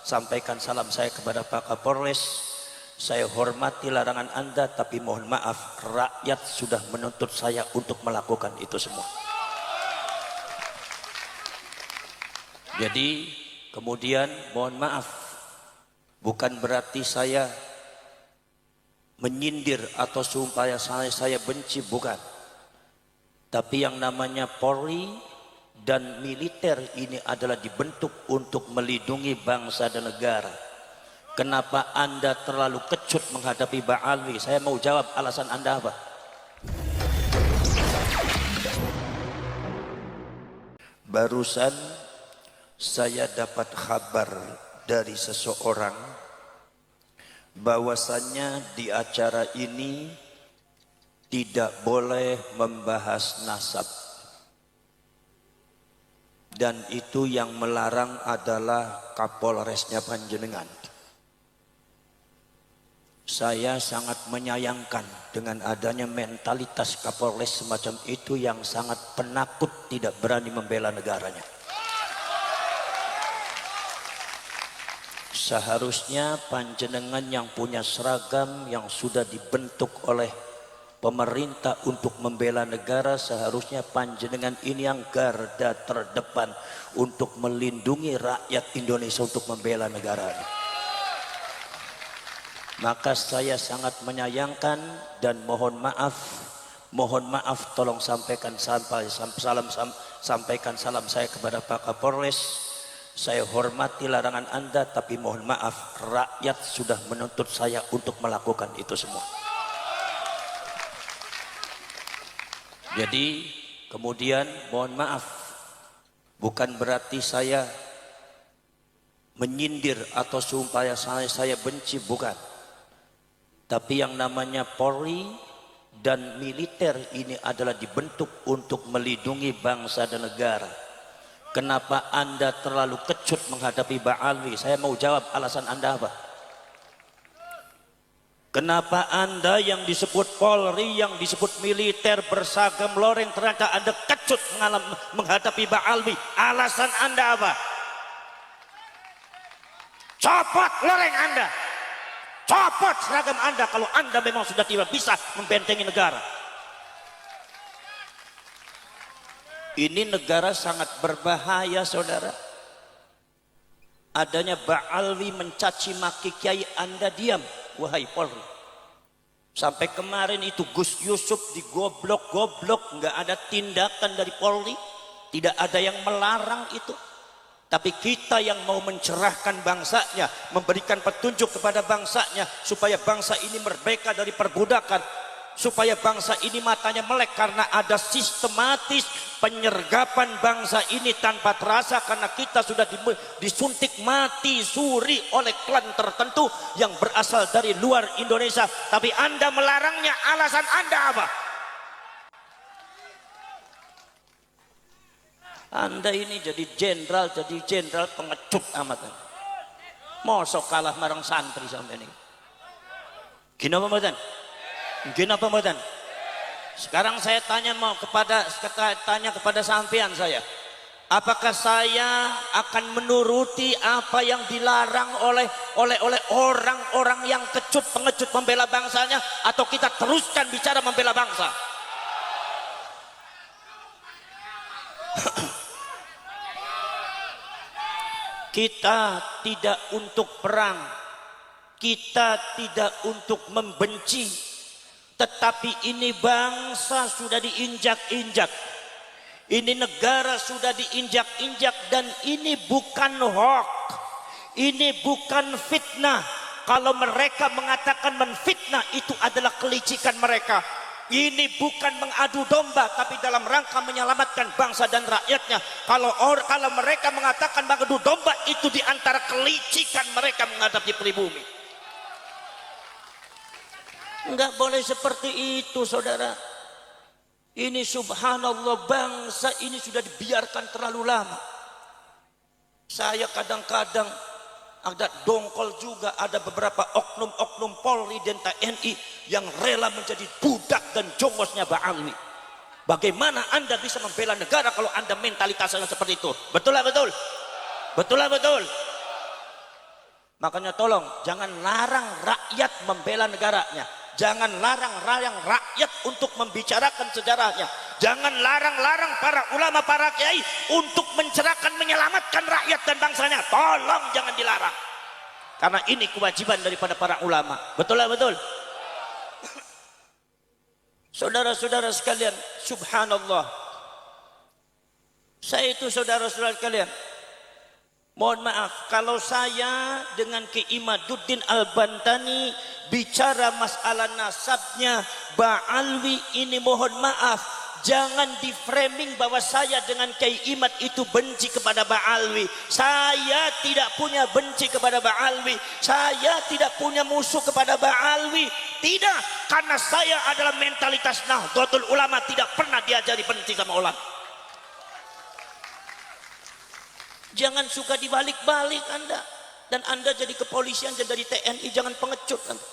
sampaikan salam saya kepada Pak Kapolres. Saya hormati larangan Anda, tapi mohon maaf, rakyat sudah menuntut saya untuk melakukan itu semua. Jadi kemudian mohon maaf, bukan berarti saya menyindir atau supaya saya benci, bukan. Tapi yang namanya Polri dan militer ini adalah dibentuk untuk melindungi bangsa dan negara. Kenapa Anda terlalu kecut menghadapi Pak Alwi? Saya mau jawab alasan Anda apa? Barusan saya dapat kabar dari seseorang bahwasannya di acara ini tidak boleh membahas nasab. Dan itu yang melarang adalah Kapolresnya Panjenengan. Saya sangat menyayangkan dengan adanya mentalitas Kapolres semacam itu yang sangat penakut, tidak berani membela negaranya. Seharusnya Panjenengan yang punya seragam yang sudah dibentuk oleh pemerintah untuk membela negara, seharusnya Panjenengan ini yang garda terdepan untuk melindungi rakyat Indonesia, untuk membela negaranya. Maka saya sangat menyayangkan dan mohon maaf, tolong sampaikan salam saya kepada Pak Kapolres. Saya hormati larangan Anda, tapi mohon maaf, rakyat sudah menuntut saya untuk melakukan itu semua. Jadi kemudian mohon maaf, bukan berarti saya menyindir atau supaya saya benci, bukan. Tapi yang namanya Polri dan militer ini adalah dibentuk untuk melindungi bangsa dan negara. Kenapa Anda terlalu kecut menghadapi Pak Alwi? Saya mau jawab alasan Anda apa? Kenapa Anda yang disebut Polri, yang disebut militer berseragam loreng, ternyata Anda kecut menghadapi Pak Alwi? Alasan Anda apa? Copot loreng Anda, copot seragam Anda kalau Anda memang sudah tidak bisa membentengi negara. Ini negara sangat berbahaya, saudara. Adanya Pak Alwi mencaci maki kiai, Anda diam, wahai Polri. Sampai kemarin itu Gus Yusuf digoblok-goblok, nggak ada tindakan dari Polri, tidak ada yang melarang itu. Tapi kita yang mau mencerahkan bangsanya, memberikan petunjuk kepada bangsanya supaya bangsa ini merdeka dari perbudakan, supaya bangsa ini matanya melek karena ada sistematis penyergapan bangsa ini tanpa terasa, karena kita sudah disuntik mati suri oleh klan tertentu yang berasal dari luar Indonesia. Tapi Anda melarangnya, alasan Anda apa? Anda ini jadi jenderal pengecut amat. Mosok kalah marang santri sampai ini. Gini apa mboten? Gini apa mboten? Sekarang saya tanya kepada sampean saya. Apakah saya akan menuruti apa yang dilarang oleh orang-orang yang kecut pengecut membela bangsanya, atau kita teruskan bicara membela bangsa? Kita tidak untuk perang, kita tidak untuk membenci, tetapi ini bangsa sudah diinjak-injak, ini negara sudah diinjak-injak, dan ini bukan hoax, ini bukan fitnah. Kalau mereka mengatakan menfitnah, itu adalah kelicikan mereka. Ini bukan mengadu domba, tapi dalam rangka menyelamatkan bangsa dan rakyatnya. Kalau mereka mengatakan mengadu domba, itu diantara kelicikan mereka menghadapi pribumi. Enggak boleh seperti itu, saudara. Ini subhanallah, bangsa ini sudah dibiarkan terlalu lama. Saya kadang-kadang ada dongkol juga, ada beberapa oknum-oknum Polri dan TNI yang rela menjadi budak dan jongosnya Pak Alwi. Bagaimana Anda bisa membela negara kalau Anda mentalitasnya seperti itu? Betul lah betul? Betul lah betul? Makanya tolong jangan larang rakyat membela negaranya. Jangan larang-larang rakyat untuk membicarakan sejarahnya. Jangan larang-larang para ulama, para kiai untuk mencerahkan, menyelamatkan rakyat dan bangsanya. Tolong jangan dilarang. Karena ini kewajiban daripada para ulama. Betul lah, betul. Saudara-saudara sekalian, subhanallah. Saya itu saudara-saudara sekalian, mohon maaf kalau saya dengan Ki Imaduddin Al-Bantani bicara masalah nasabnya Ba'alwi ini, mohon maaf, jangan di framing bahwa saya dengan Kiai Imad itu benci kepada Ba'alwi. Saya tidak punya benci kepada Ba'alwi. Saya tidak punya musuh kepada Ba'alwi. Tidak, karena saya adalah mentalitas Nahdlatul Ulama, tidak pernah diajari benci sama ulama. Jangan suka dibalik-balik Anda. Dan Anda jadi kepolisian, jadi dari TNI, jangan pengecut Anda.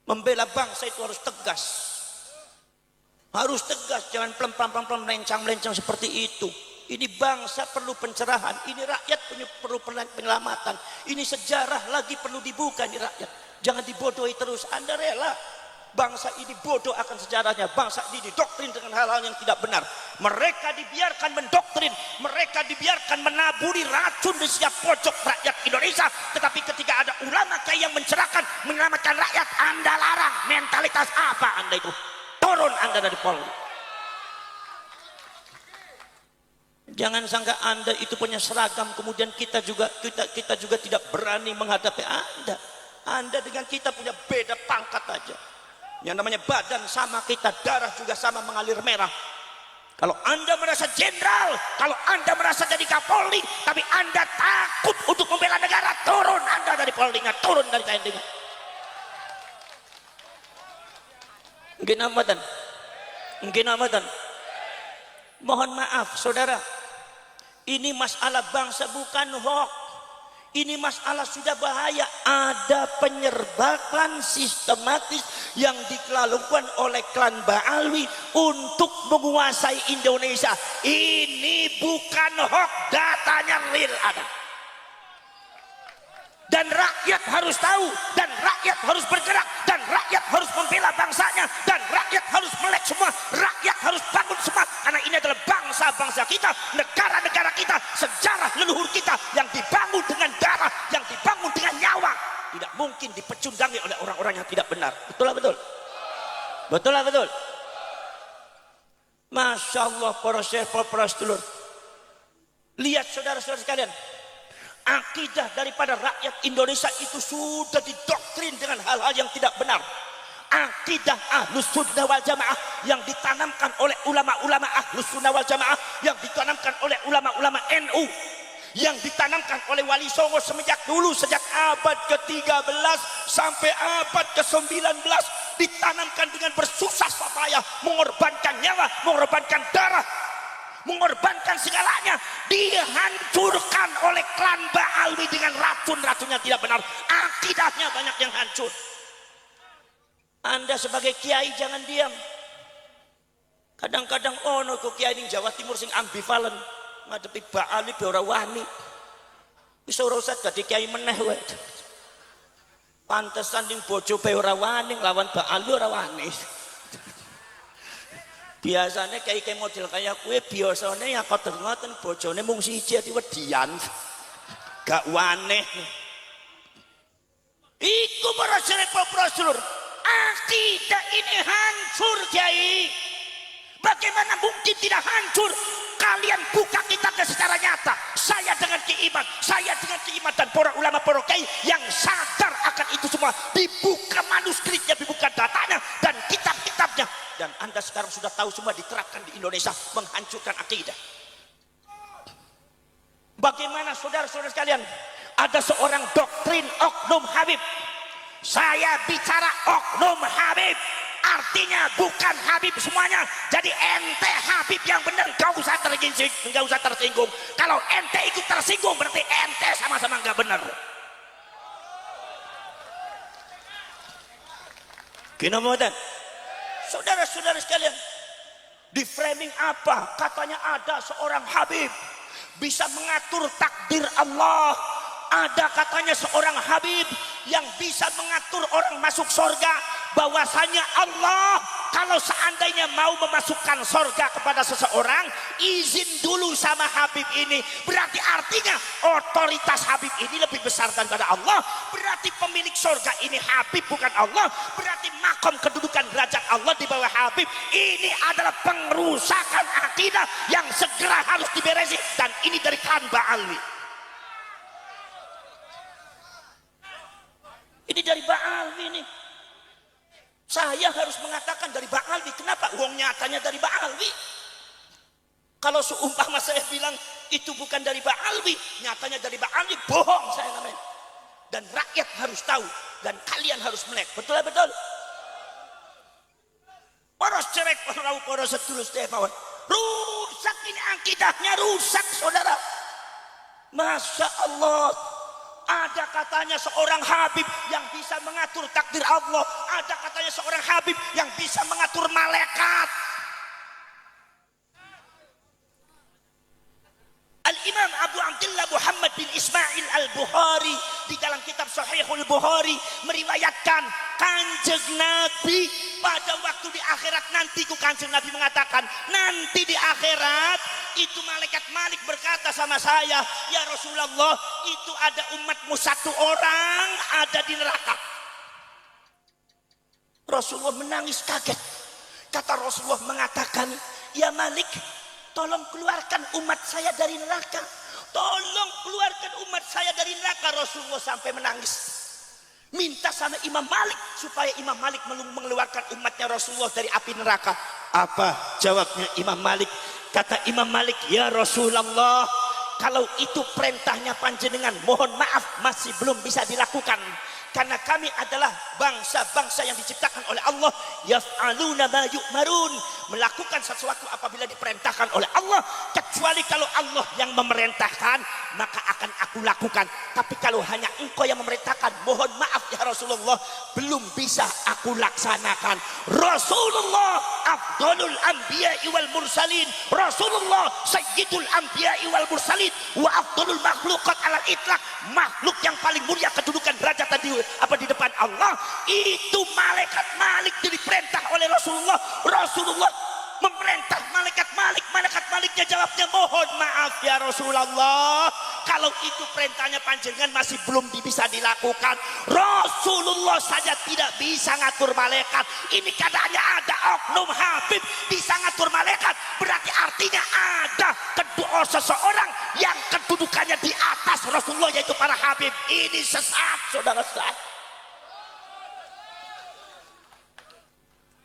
Membela bangsa itu harus tegas. Harus tegas, jangan pelem-pelem melencang-melencang seperti itu. Ini bangsa perlu pencerahan, ini rakyat perlu penyelamatan. Ini sejarah lagi perlu dibuka ini rakyat. Jangan dibodohi terus. Anda rela bangsa ini bodoh akan sejarahnya, bangsa ini didoktrin dengan hal-hal yang tidak benar. Mereka dibiarkan mendoktrin, mereka dibiarkan menaburi racun di setiap pojok rakyat Indonesia. Tetapi ketika ada ulama kayak yang mencerahkan, menyelamatkan rakyat, Anda larang. Mentalitas apa Anda itu? Turun Anda dari Polri. Jangan sangka Anda itu punya seragam, kemudian kita juga tidak berani menghadapi Anda. Anda dengan kita punya beda pangkat aja. Yang namanya badan sama kita, darah juga sama mengalir merah. Kalau Anda merasa jenderal, kalau Anda merasa jadi Kapolri, tapi Anda takut untuk membela negara, turun Anda dari Polri, turun dari TNI. Mungkin amatan. Mohon maaf saudara, ini masalah bangsa bukan hoax. Ini masalah sudah bahaya. Ada penyerbakan sistematis yang dilakukan oleh klan Ba'alwi untuk menguasai Indonesia. Ini bukan hoax, datanya real ada. Dan rakyat harus tahu, dan rakyat harus bergerak, dan rakyat harus membela bangsanya, dan rakyat harus melek semua, rakyat harus bangun semua. Karena ini adalah bangsa-bangsa kita, negara-negara kita, sejarah leluhur kita yang dibangun dengan darah, yang dibangun dengan nyawa. Tidak mungkin dipecundangi oleh orang-orang yang tidak benar. Betul lah betul? Betul lah betul? Masya Allah, para syekh, para sedulur. Lihat saudara-saudara sekalian, akidah daripada rakyat Indonesia itu sudah didoktrin dengan hal-hal yang tidak benar. Akidah Ahlus Sunnah wal Jamaah yang ditanamkan oleh ulama-ulama Ahlus Sunnah wal Jamaah, yang ditanamkan oleh ulama-ulama NU, yang ditanamkan oleh Wali Songo semenjak dulu, sejak abad ke-13 sampai abad ke-19, ditanamkan dengan bersusah payah, mengorbankan nyawa, mengorbankan darah, mengorbankan segalanya, dihancurkan oleh klan Ba'alwi dengan racun-racunnya tidak benar. Akidahnya banyak yang hancur. Anda sebagai kiai jangan diam. Kadang-kadang ono kok kiai ning Jawa Timur sing ambivalen ngadepi Ba'alwi be ora wani. Wis ora usah dadi kiai meneh wae. Pantesan ning bojo be ora wani lawan Ba'alwi ora wani. Biasanya kayak model kayak kue, biasanya yang kotor ngoten bojone mung siji ati wedian. Gak waneh. Iku para sedulur, akidah ini hancur Kiai. Bagaimana mungkin tidak hancur? Kalian buka kitabnya secara nyata. Saya dengan Ki Imad, saya dengan Ki Imad dan para ulama, para kiai yang sadar akan itu semua. Dibuka manuskripnya, dibuka datanya dan kitab-kitabnya. Dan Anda sekarang sudah tahu semua diterapkan di Indonesia, menghancurkan akidah. Bagaimana saudara-saudara sekalian? Ada seorang doktrin Oknum Habib. Saya bicara Oknum Habib, artinya bukan Habib semuanya. Jadi ente Habib yang benar, gak usah tersinggung. Kalau ente ikut tersinggung berarti ente sama-sama gak benar. Kenapa? Saudara-saudara sekalian, di framing apa? Katanya ada seorang Habib bisa mengatur takdir Allah. Ada katanya seorang Habib yang bisa mengatur orang masuk surga. Bahwasanya Allah kalau seandainya mau memasukkan surga kepada seseorang, izin dulu sama Habib ini. Berarti artinya otoritas Habib ini lebih besar daripada Allah. Berarti pemilik surga ini Habib bukan Allah. Berarti makom kedudukan derajat Allah di bawah Habib. Ini adalah pengrusakan akidah yang segera harus diberesi. Dan ini dari kalangan Ba'alwi. Ini dari Ba'alwi nih. Saya harus mengatakan dari Ba'alwi. Kenapa? Wong nyatanya dari Ba'alwi. Kalau seumpama saya bilang itu bukan dari Ba'alwi, nyatanya dari Ba'alwi, bohong saya namanya. Dan rakyat harus tahu dan kalian harus melek. Betul ya betul? Poros cerek poros setulus tepawan. Rusak ini akidahnya, rusak saudara. Masya Allah. Ada katanya seorang Habib yang bisa mengatur takdir Allah. Ada katanya seorang Habib yang bisa mengatur malaikat. Al-Imam Abu Abdullah Muhammad bin Ismail Al-Bukhari di dalam kitab Sahihul Bukhari meriwayatkan Kanjeng Nabi pada waktu di akhirat nanti, Kanjeng Nabi mengatakan nanti di akhirat itu malaikat Malik berkata sama saya, ya Rasulullah, itu ada umatmu satu orang ada di neraka. Rasulullah menangis kaget. Kata Rasulullah mengatakan, ya Malik, tolong keluarkan umat saya dari neraka. Tolong keluarkan umat saya dari neraka. Rasulullah sampai menangis. Minta sama Imam Malik supaya Imam Malik mengeluarkan umatnya Rasulullah dari api neraka. Apa jawabnya Imam Malik? Kata Imam Malik, ya Rasulullah, kalau itu perintahnya panjenengan, mohon maaf masih belum bisa dilakukan. Karena kami adalah bangsa-bangsa yang diciptakan oleh Allah, yaf'aluna ma yu'marun, melakukan sesuatu apabila diperintahkan oleh Allah, kecuali kalau Allah yang memerintahkan maka akan aku lakukan. Tapi kalau hanya engkau yang memerintahkan, mohon maaf ya Rasulullah, belum bisa aku laksanakan. Rasulullah afdalul anbiya'i wal mursalin, Rasulullah sayyidul anbiya'i wal mursalin wa afdalul makhluqat alal itlaq, makhluk yang paling mulia kedudukan derajat tadi di depan Allah. Itu malaikat Malik diperintah oleh Rasulullah. Rasulullah memerintah malaikat Malik. Malaikat Maliknya jawabnya, mohon maaf ya Rasulullah, kalau itu perintahnya panjenengan masih belum bisa dilakukan. Rasulullah saja tidak bisa ngatur malaikat. Ini katanya ada oknum Habib bisa ngatur malaikat. Berarti artinya ada kedua seseorang yang kedudukannya di atas Rasulullah, yaitu para Habib. Ini sesat saudara sesat.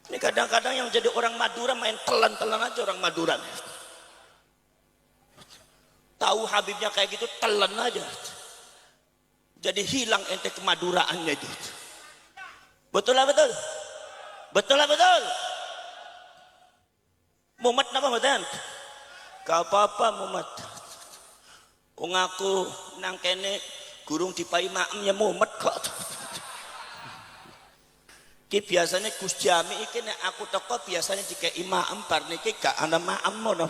Ini kadang-kadang yang jadi orang Madura main telan-telan aja orang Madura. Tahu Habibnya kayak gitu, telan aja. Jadi hilang ente kemaduraannya itu. Betul lah betul. Betul lah betul. Muhammad napa mboten? Gak apa-apa Muhammad. Wong aku nang kene gurung dipai maemnya Muhammad kok. Ki biasanya Gus Jami iki nek aku teko biasanya jika imam bar niki gak ana maem ngono.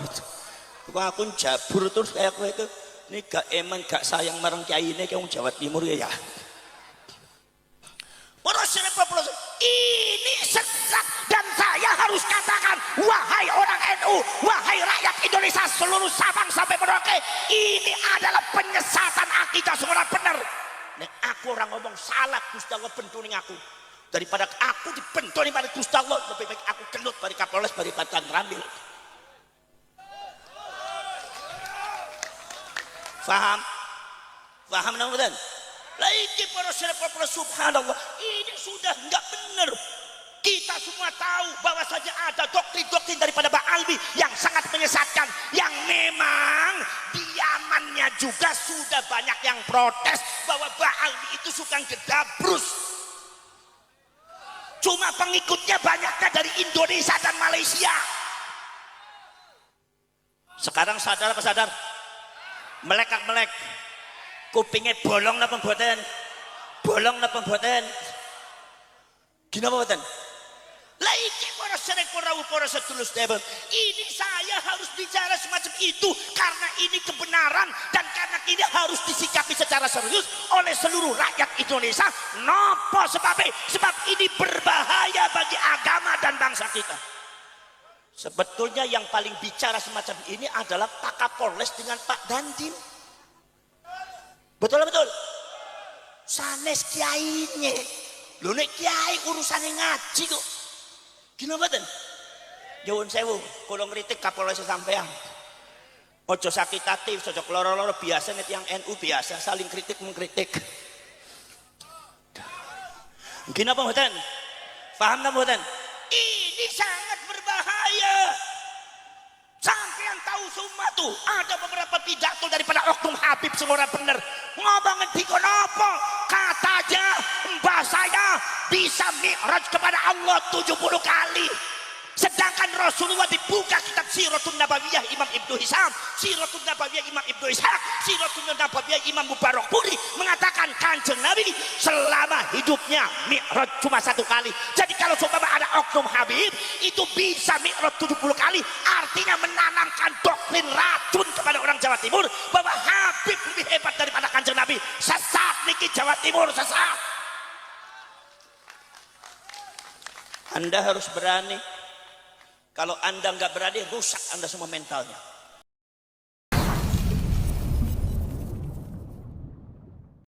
Kok aku jabur terus kayak kowe itu ini gak eman gak sayang marang kiyaine ki wong Jawa Timur ya. Ini sesat dan saya harus katakan, wahai orang NU, wahai rakyat Indonesia seluruh Sabang sampai Merauke, ini adalah penyesatan akidah semua benar. Nek aku orang ngomong salah Gusti Allah bentuning aku. Daripada aku dibentoni pada Gusti Allah, lebih baik aku kelut pada Kapolres pada Batan Rambil. Faham? Faham namanya? Lagi para sahabat subhanallah, ini sudah enggak benar. Kita semua tahu bahwa saja ada doktrin-doktrin daripada Ba'alwi yang sangat menyesatkan, yang memang diamannya juga sudah banyak yang protes bahwa Ba'alwi itu suka gedabrus. Cuma pengikutnya banyaknya dari Indonesia dan Malaysia. Sekarang sadar apa sadar? Melek-melek. Kupingnya bolong napa mboten? Bolong napa mboten? Gini apa mboten? Laiki para serek para sedulur sedherek. Ini saya harus bicara semacam itu karena ini kebenaran dan karena ini harus disikapi secara serius oleh seluruh rakyat Indonesia. Napa sebabnya? Sebab ini berbahaya bagi agama dan bangsa kita. Sebetulnya yang paling bicara semacam ini adalah Pak Kapolres dengan Pak Dandim. Betul betul. Sanes kiainya. Lho nek kiai urusane ngaji kok. Gino mboten? Nyuwun sewu, kula ngritik Kapolres sampean. Ojo sakit hati, ojo loro-loro biasa nek yang NU biasa saling kritik mengkritik. Gino apa mboten? Paham ta mboten? Ini sangat berbahaya. Sampean tahu semua tuh ada beberapa pidato daripada Oknum Habib sing ora bener. Ngomong dikon apa? Katanya mbah saya bisa mi'raj kepada Allah 70 kali. Sedangkan Rasulullah dibuka kitab Siratun Nabawiyah Imam Ibnu Hisham, Siratun Nabawiyah Imam Ibnu Ishaq, Siratun Nabawiyah Imam Mubarakpuri mengatakan Kanjeng Nabi selama hidupnya mi'raj cuma 1 kali. Jadi kalau coba ada Oknum Habib itu bisa mi'raj 70 kali, artinya menanamkan doktrin racun kepada orang Jawa Timur bahwa Habib lebih hebat daripada Kanjeng Nabi. Sesat niki Jawa Timur, sesat. Anda harus berani. Kalau Anda nggak berani, rusak Anda semua mentalnya.